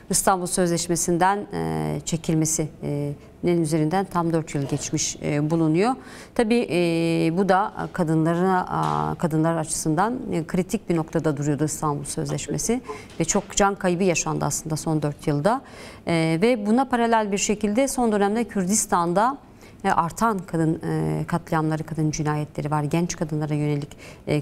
İstanbul Sözleşmesi'nden çekilmesinin üzerinden tam 4 yıl geçmiş bulunuyor. Tabii bu da kadınlar açısından kritik bir noktada duruyordu İstanbul Sözleşmesi ve çok can kaybı yaşandı aslında son 4 yılda. Ve buna paralel bir şekilde son dönemde Kürdistan'da artan kadın katliamları, kadın cinayetleri var. Genç kadınlara yönelik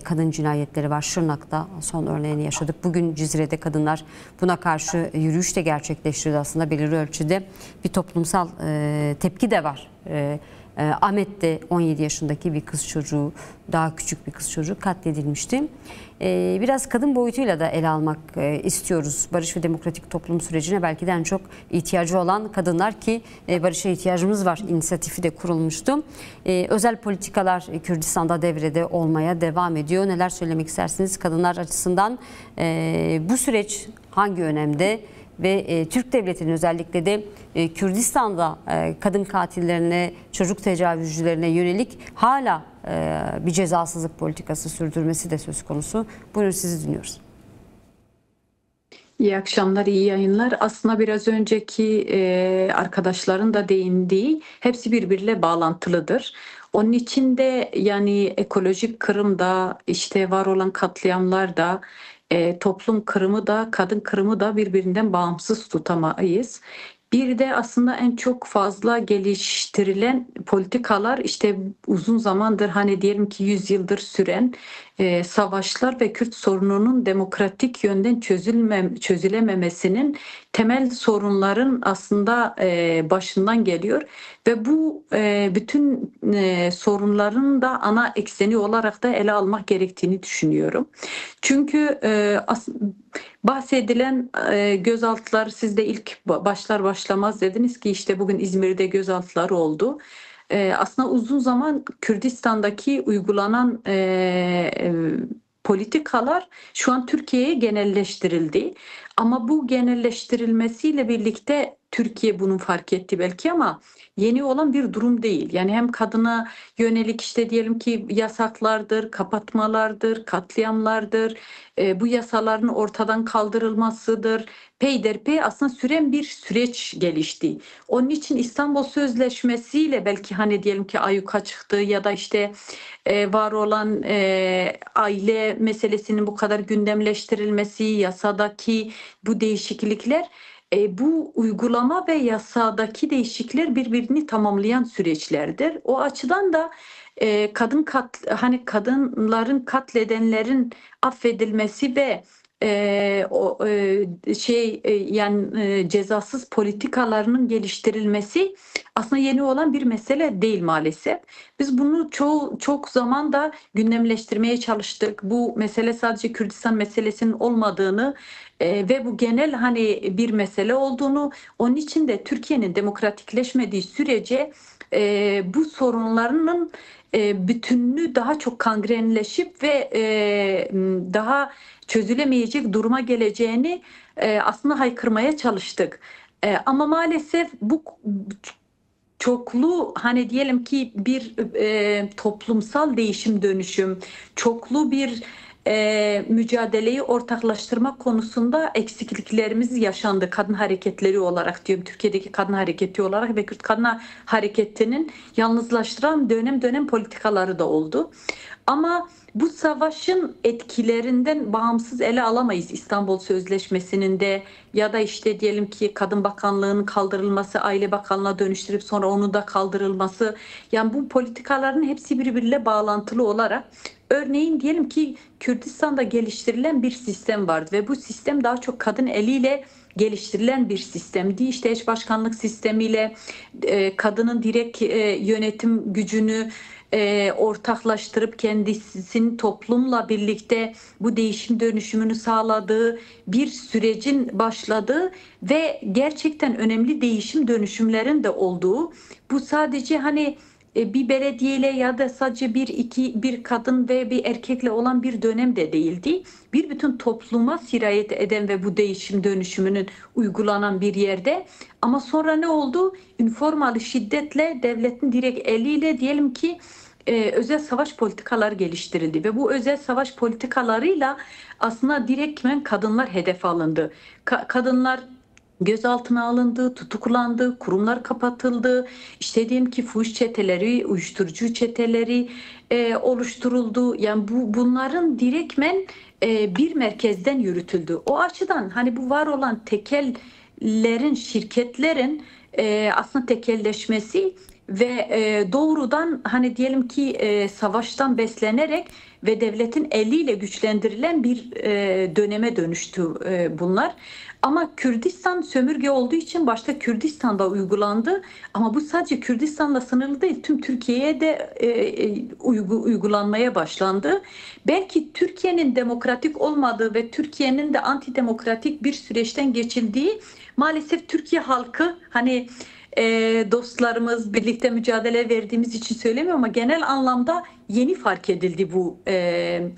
kadın cinayetleri var. Şırnak'ta son örneğini yaşadık. Bugün Cizre'de kadınlar buna karşı yürüyüş de gerçekleştirdi aslında belirli ölçüde. Bir toplumsal tepki de var. Ahmet'te 17 yaşındaki bir kız çocuğu, daha küçük bir kız çocuğu katledilmişti. Biraz kadın boyutuyla da ele almak istiyoruz. Barış ve demokratik toplum sürecine belki de en çok ihtiyacı olan kadınlar ki barışa ihtiyacımız var inisiyatifi de kurulmuştu. Özel politikalar Kürdistan'da devrede olmaya devam ediyor. Neler söylemek istersiniz kadınlar açısından? Bu süreç hangi önemde? Ve Türk Devleti'nin özellikle de Kürdistan'da kadın katillerine, çocuk tecavüzcülerine yönelik hala bir cezasızlık politikası sürdürmesi de söz konusu. Buyurun, sizi dinliyoruz. İyi akşamlar, iyi yayınlar. Aslında biraz önceki arkadaşların da değindiği hepsi birbiriyle bağlantılıdır. Onun için de yani ekolojik kırımda, işte var olan katliamlar da, toplum kırımı da, kadın kırımı da birbirinden bağımsız tutamayız. Bir de aslında en çok fazla geliştirilen politikalar işte uzun zamandır hani diyelim ki 100 yıldır süren savaşlar ve Kürt sorununun demokratik yönden çözülememesinin temel sorunların aslında başından geliyor ve bu bütün sorunların da ana ekseni olarak da ele almak gerektiğini düşünüyorum. Çünkü bahsedilen gözaltılar, siz de ilk başlar başlamaz dediniz ki işte bugün İzmir'de gözaltılar oldu. Aslında uzun zaman Kürdistan'daki uygulanan politikalar şu an Türkiye'ye genelleştirildi. Ama bu genelleştirilmesiyle birlikte Türkiye bunu fark etti belki ama yeni olan bir durum değil. Yani hem kadına yönelik işte diyelim ki yasaklardır, kapatmalardır, katliamlardır, bu yasaların ortadan kaldırılmasıdır. Peyderpey aslında süren bir süreç gelişti. Onun için İstanbul Sözleşmesi ile belki hani diyelim ki ayyuka çıktı ya da işte var olan aile meselesinin bu kadar gündemleştirilmesi, yasadaki bu değişiklikler, bu uygulama ve yasadaki değişiklikler birbirini tamamlayan süreçlerdir. O açıdan da hani kadınların katledenlerin affedilmesi ve cezasız politikalarının geliştirilmesi aslında yeni olan bir mesele değil maalesef. Biz bunu çok zaman da gündemleştirmeye çalıştık. Bu mesele sadece Kürdistan meselesinin olmadığını ve bu genel hani bir mesele olduğunu, onun için de Türkiye'nin demokratikleşmediği sürece bu sorunlarının bütünlüğü daha çok kangrenleşip ve daha çözülemeyecek duruma geleceğini aslında haykırmaya çalıştık. Ama maalesef bu çoklu hani diyelim ki bir toplumsal değişim dönüşüm, çoklu bir mücadeleyi ortaklaştırma konusunda eksikliklerimiz yaşandı kadın hareketleri olarak diyorum. Türkiye'deki kadın hareketi olarak ve Kürt kadın hareketinin yalnızlaştıran dönem politikaları da oldu. Ama bu savaşın etkilerinden bağımsız ele alamayız İstanbul Sözleşmesi'nin de ya da işte diyelim ki Kadın Bakanlığı'nın kaldırılması, Aile Bakanlığı'na dönüştürüp sonra onu da kaldırılması. Yani bu politikaların hepsi birbiriyle bağlantılı olarak örneğin diyelim ki Kürdistan'da geliştirilen bir sistem vardı ve bu sistem daha çok kadın eliyle geliştirilen bir sistemdi. İşte eş başkanlık sistemiyle kadının direkt yönetim gücünü ortaklaştırıp kendisinin toplumla birlikte bu değişim dönüşümünü sağladığı bir sürecin başladığı ve gerçekten önemli değişim dönüşümlerin de olduğu, bu sadece hani bir belediyeyle ya da sadece bir kadın ve bir erkekle olan bir dönem de değildi. Bir bütün topluma sirayet eden ve bu değişim dönüşümünün uygulanan bir yerde. Ama sonra ne oldu? Üniformalı şiddetle devletin direkt eliyle diyelim ki özel savaş politikaları geliştirildi ve bu özel savaş politikalarıyla aslında direktmen kadınlar hedef alındı. Kadınlar gözaltına alındı, tutuklandı, kurumlar kapatıldı. İşte diyelim ki fuhuş çeteleri, uyuşturucu çeteleri oluşturuldu. Yani bunların direktmen bir merkezden yürütüldü. O açıdan hani bu var olan tekellerin, şirketlerin aslında tekelleşmesi ve doğrudan hani diyelim ki savaştan beslenerek ve devletin eliyle güçlendirilen bir döneme dönüştü bunlar. Ama Kürdistan sömürge olduğu için başta Kürdistan'da uygulandı. Ama bu sadece Kürdistan'la sınırlı değil. Tüm Türkiye'ye de uygulanmaya başlandı. Belki Türkiye'nin demokratik olmadığı ve Türkiye'nin de antidemokratik bir süreçten geçildiği maalesef Türkiye halkı hani dostlarımız birlikte mücadele verdiğimiz için söylemiyorum ama genel anlamda yeni fark edildi bu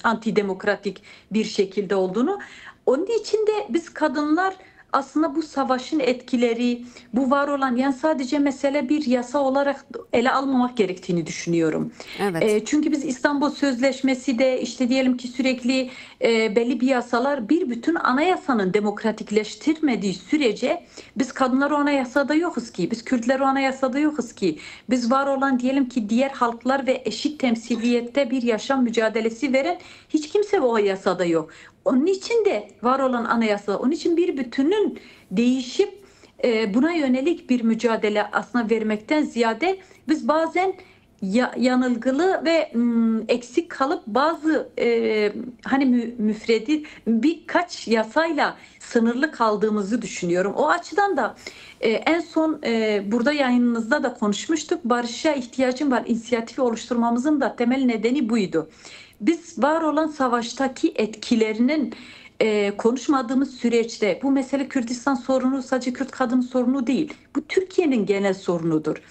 antidemokratik bir şekilde olduğunu. Onun için de biz kadınlar aslında bu savaşın etkileri, bu var olan yani sadece mesele bir yasa olarak ele almamak gerektiğini düşünüyorum. Evet. Çünkü biz İstanbul Sözleşmesi de işte diyelim ki sürekli belli bir yasalar bir bütün anayasanın demokratikleştirmediği sürece biz kadınlar o anayasada yokuz ki, biz Kürtler o anayasada yokuz ki, biz var olan diyelim ki diğer halklar ve eşit temsiliyette bir yaşam mücadelesi veren hiç kimse o yasada yok. Onun için de var olan anayasa, onun için bir bütünün değişip buna yönelik bir mücadele aslında vermekten ziyade biz bazen yanılgılı ve eksik kalıp bazı hani müfredi birkaç yasayla sınırlı kaldığımızı düşünüyorum. O açıdan da en son burada yayınınızda da konuşmuştuk. Barışa ihtiyacım var. İnisiyatifi oluşturmamızın da temel nedeni buydu. Biz var olan savaştaki etkilerinin konuşmadığımız süreçte bu mesele Kürdistan sorunu sadece Kürt kadın sorunu değil. Bu Türkiye'nin genel sorunudur.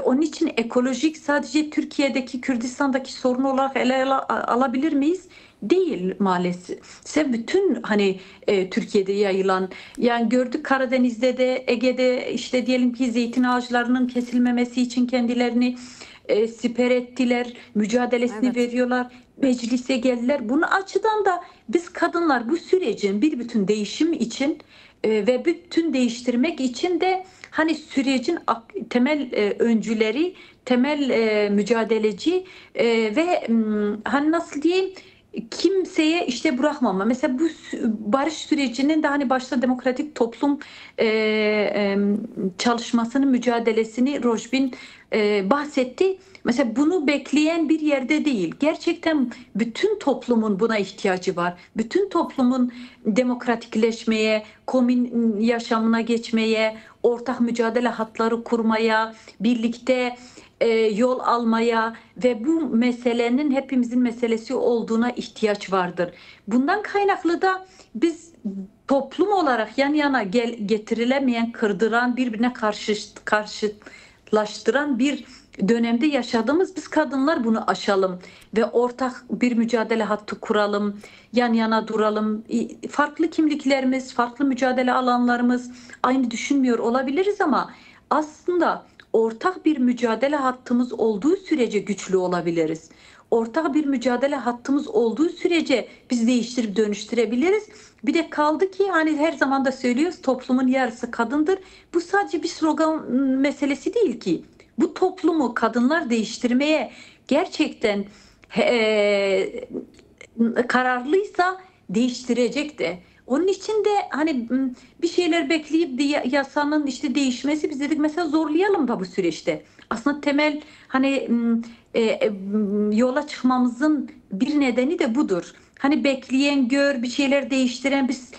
Onun için ekolojik sadece Türkiye'deki Kürdistan'daki sorun olarak ele alabilir miyiz? Değil maalesef. Bütün hani Türkiye'de yayılan yani gördük Karadeniz'de de Ege'de işte diyelim ki zeytin ağaçlarının kesilmemesi için kendilerini siper ettiler, mücadelesini Evet. veriyorlar, meclise geldiler. Bunun açıdan da biz kadınlar bu sürecin bir bütün değişim için ve bütün değiştirmek için de hani sürecin temel öncüleri, temel mücadeleci ve hani nasıl diyeyim kimseye işte bırakmama. Mesela bu barış sürecinin de hani başta demokratik toplum çalışmasının mücadelesini Rojbin bahsetti. Mesela bunu bekleyen bir yerde değil. Gerçekten bütün toplumun buna ihtiyacı var. Bütün toplumun demokratikleşmeye, komün yaşamına geçmeye, ortak mücadele hatları kurmaya, birlikte yol almaya ve bu meselenin hepimizin meselesi olduğuna ihtiyaç vardır. Bundan kaynaklı da biz toplum olarak yan yana getirilemeyen, kırdıran, birbirine karşılaştıran bir dönemde yaşadığımız biz kadınlar bunu aşalım ve ortak bir mücadele hattı kuralım, yan yana duralım. Farklı kimliklerimiz, farklı mücadele alanlarımız aynı düşünmüyor olabiliriz ama aslında ortak bir mücadele hattımız olduğu sürece güçlü olabiliriz. Ortak bir mücadele hattımız olduğu sürece biz değiştirip dönüştürebiliriz. Bir de kaldı ki hani her zaman da söylüyoruz toplumun yarısı kadındır. Bu sadece bir slogan meselesi değil ki. Bu toplumu kadınlar değiştirmeye gerçekten kararlıysa değiştirecek de. Onun için de hani bir şeyler bekleyip de yasanın işte değişmesi biz dedik mesela zorlayalım da bu süreçte. Aslında temel hani yola çıkmamızın bir nedeni de budur. Hani bekleyen gör bir şeyler değiştiren biz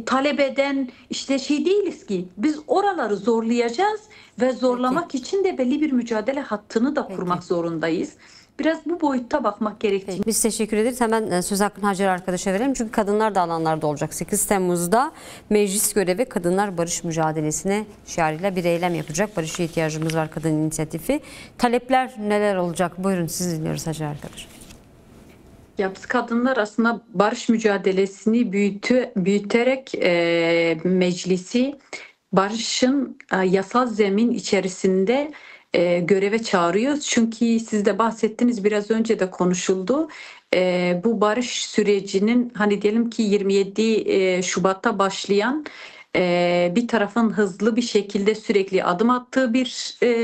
talep eden işte şey değiliz ki. Biz oraları zorlayacağız ve Peki. zorlamak için de belli bir mücadele hattını da Peki. kurmak zorundayız. Biraz bu boyutta bakmak gerektiğini. Peki. Biz teşekkür ederiz. Hemen söz hakkını Hacer arkadaşa verelim. Çünkü kadınlar da alanlarda olacak. 8 Temmuz'da meclis görevi kadınlar barış mücadelesine şiarıyla bir eylem yapacak. Barış'a ihtiyacımız var kadın inisiyatifi. Talepler neler olacak? Buyurun siz dinliyoruz Hacer arkadaş. Ya biz kadınlar aslında barış mücadelesini büyüterek meclisi barışın yasal zemin içerisinde göreve çağırıyoruz. Çünkü siz de bahsettiniz biraz önce de konuşuldu. Bu barış sürecinin hani diyelim ki 27 Şubat'ta başlayan bir tarafın hızlı bir şekilde sürekli adım attığı bir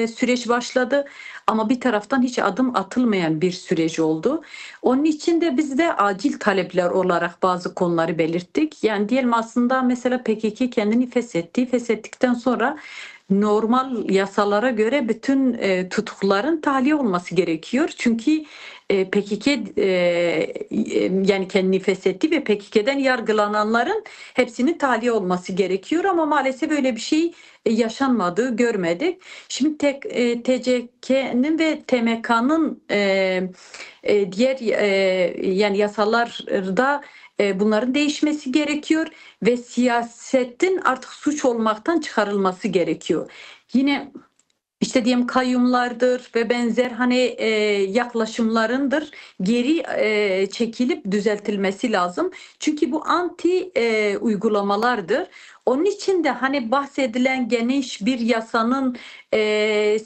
süreç başladı. Ama bir taraftan hiç adım atılmayan bir süreç oldu. Onun için de biz de acil talepler olarak bazı konuları belirttik. Yani diyelim aslında mesela PKK kendini feshetti. Feshettikten sonra normal yasalara göre bütün tutukluların tahliye olması gerekiyor. Çünkü PKK yani kendini feshetti ve PKK'den yargılananların hepsinin tahliye olması gerekiyor ama maalesef öyle bir şey yaşanmadığı görmedik. Şimdi TCK'nin ve TMK'nın diğer yani yasalarda bunların değişmesi gerekiyor ve siyasetin artık suç olmaktan çıkarılması gerekiyor. Yine işte diyelim kayyumlardır ve benzer hani yaklaşımlarındır geri çekilip düzeltilmesi lazım. Çünkü bu anti uygulamalardır. Onun için de hani bahsedilen geniş bir yasanın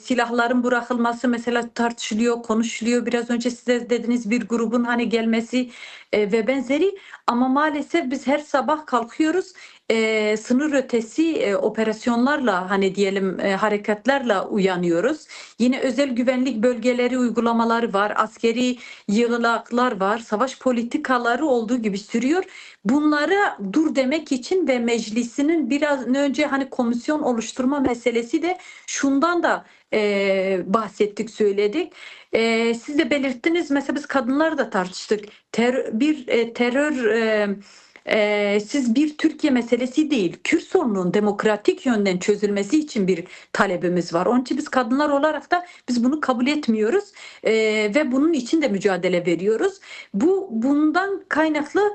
silahların bırakılması mesela tartışılıyor, konuşuluyor. Biraz önce size dediniz bir grubun hani gelmesi ve benzeri ama maalesef biz her sabah kalkıyoruz sınır ötesi operasyonlarla hani diyelim hareketlerle uyanıyoruz. Yine özel güvenlik bölgeleri uygulamaları var, askeri yığınaklar var, savaş politikaları olduğu gibi sürüyor. Bunlara dur demek için ve meclisinin biraz önce hani komisyon oluşturma meselesi de şundan da bahsettik, söyledik. Siz de belirttiniz mesela biz kadınlar da tartıştık. Siz bir Türkiye meselesi değil, Kürt sorununun demokratik yönden çözülmesi için bir talebimiz var. Onun için biz kadınlar olarak da biz bunu kabul etmiyoruz ve bunun için de mücadele veriyoruz. Bundan kaynaklı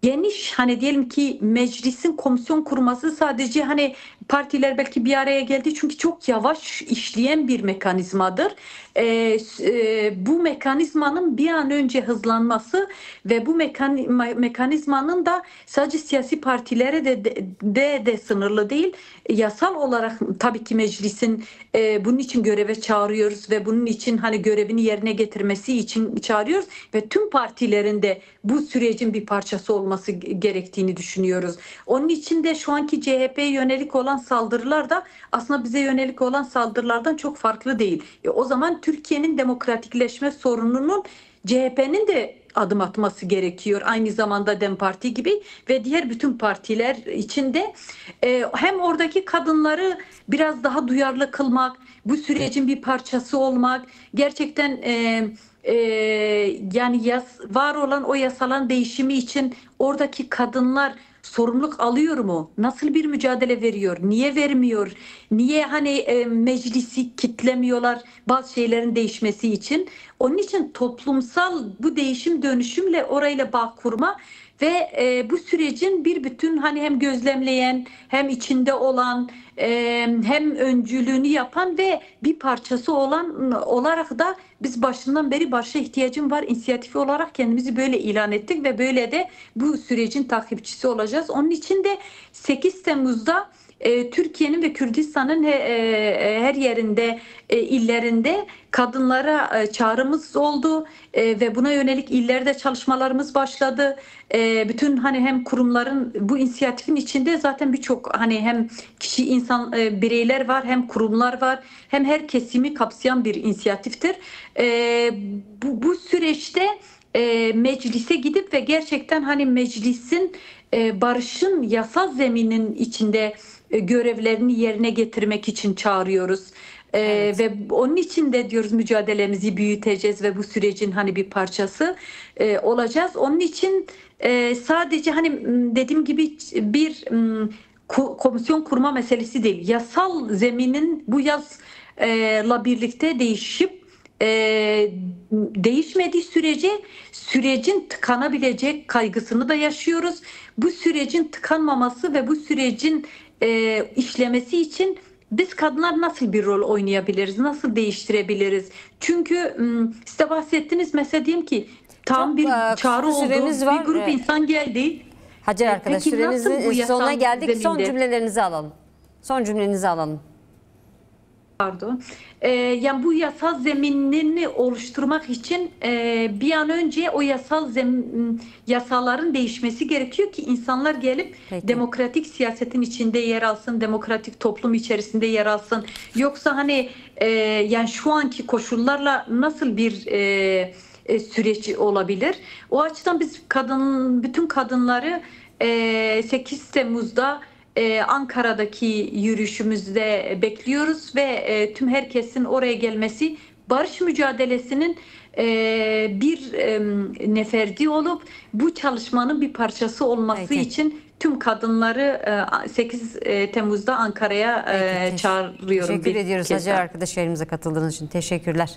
geniş hani diyelim ki meclisin komisyon kurması sadece hani partiler belki bir araya geldi çünkü çok yavaş işleyen bir mekanizmadır. Bu mekanizmanın bir an önce hızlanması ve bu mekanizmanın da sadece siyasi partilere de sınırlı değil. Yasal olarak tabii ki meclisin bunun için göreve çağırıyoruz ve bunun için hani görevini yerine getirmesi için çağırıyoruz ve tüm partilerin de bu sürecin bir parçası olması gerektiğini düşünüyoruz. Onun için de şu anki CHP'ye yönelik olan saldırılar da aslında bize yönelik olan saldırılardan çok farklı değil. O zaman Türkiye'nin demokratikleşme sorununun CHP'nin de adım atması gerekiyor. Aynı zamanda DEM Parti gibi ve diğer bütün partiler içinde hem oradaki kadınları biraz daha duyarlı kılmak, bu sürecin bir parçası olmak, gerçekten yani var olan o yasaların değişimi için oradaki kadınlar sorumluluk alıyor mu? Nasıl bir mücadele veriyor? Niye vermiyor? Niye hani meclisi kitlemiyorlar bazı şeylerin değişmesi için? Onun için toplumsal bu değişim dönüşümle orayla bağ kurma ve bu sürecin bir bütün hani hem gözlemleyen hem içinde olan hem öncülüğünü yapan ve bir parçası olan olarak da biz başından beri başa ihtiyacım var inisiyatifi olarak kendimizi böyle ilan ettik ve böyle de bu sürecin takipçisi olacağız. Onun için de 8 Temmuz'da Türkiye'nin ve Kürdistan'ın her yerinde illerinde kadınlara çağrımız oldu ve buna yönelik illerde çalışmalarımız başladı. Bütün hani hem kurumların bu inisiyatifin içinde zaten birçok hani hem kişi insan bireyler var hem kurumlar var hem her kesimi kapsayan bir inisiyatiftir. Bu süreçte meclise gidip ve gerçekten hani meclisin barışın yasal zeminin içinde görevlerini yerine getirmek için çağırıyoruz. Evet. Ve onun için de diyoruz mücadelemizi büyüteceğiz ve bu sürecin hani bir parçası olacağız. Onun için sadece hani dediğim gibi bir komisyon kurma meselesi değil. Yasal zeminin bu yazla birlikte değişip değişmediği sürece sürecin tıkanabilecek kaygısını da yaşıyoruz. Bu sürecin tıkanmaması ve bu sürecin işlemesi için biz kadınlar nasıl bir rol oynayabiliriz? Nasıl değiştirebiliriz? Çünkü size bahsettiniz mesela diyelim ki tam Çok bir çağrı oldu. süremiz var. Bir grup insan geldi. Hacer arkadaş Peki nasıl bu süremizin yasal sonuna geldik. Son zeminde? cümlelerinizi alalım. Son cümlenizi alalım. Pardon. Yani bu yasal zeminini oluşturmak için bir an önce o yasaların değişmesi gerekiyor ki insanlar gelip Peki. demokratik siyasetin içinde yer alsın, demokratik toplum içerisinde yer alsın. Yoksa hani yani şu anki koşullarla nasıl bir süreç olabilir? O açıdan biz bütün kadınları 8 Temmuz'da Ankara'daki yürüyüşümüzde bekliyoruz ve tüm herkesin oraya gelmesi barış mücadelesinin bir neferdi olup bu çalışmanın bir parçası olması Peki. için tüm kadınları 8 Temmuz'da Ankara'ya Peki, çağırıyorum. teşekkür bir ediyoruz kez Hacer daha. arkadaş, yayınımıza katıldığınız için. Teşekkürler.